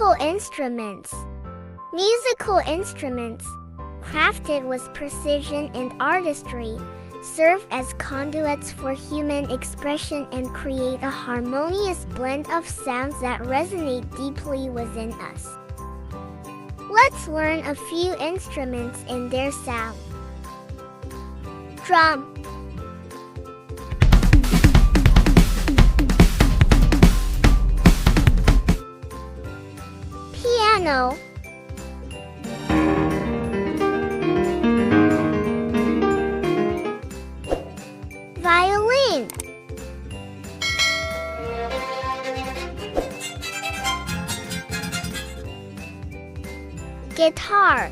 Musical instruments. Musical instruments, crafted with precision and artistry, serve as conduits for human expression and create a harmonious blend of sounds that resonate deeply within us. Let's learn a few instruments and their sound. Drum. Piano. Violin. Guitar.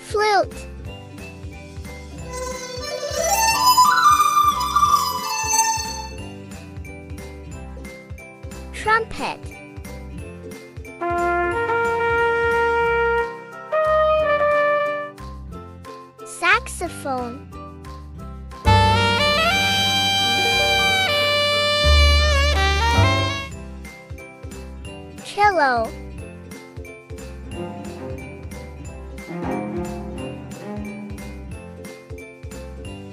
Flute. Trumpet. Saxophone. Cello.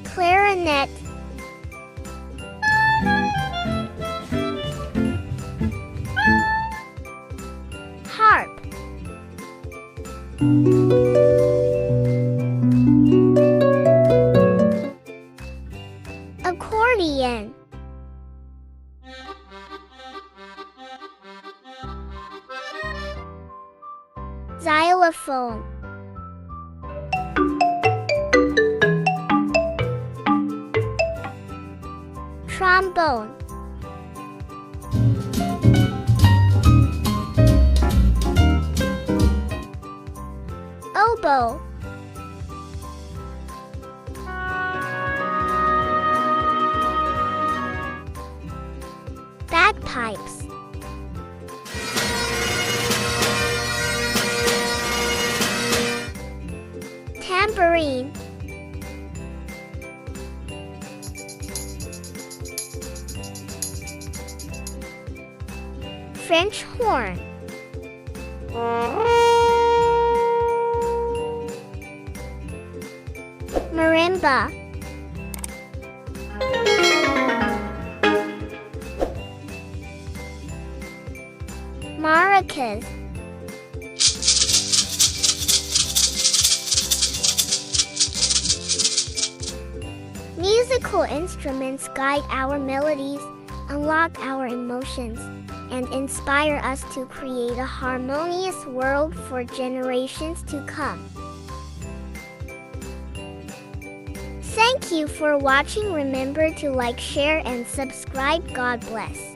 Clarinet. Harp. Accordion. Xylophone. Trombone. Oboe. Bagpipes. Tambourine. French horn. Marimba. Maracas. Musical instruments guide our melodies, unlock our emotions, and inspire us to create a harmonious world for generations to come. Thank you for watching. Remember to like, share, and subscribe. God bless.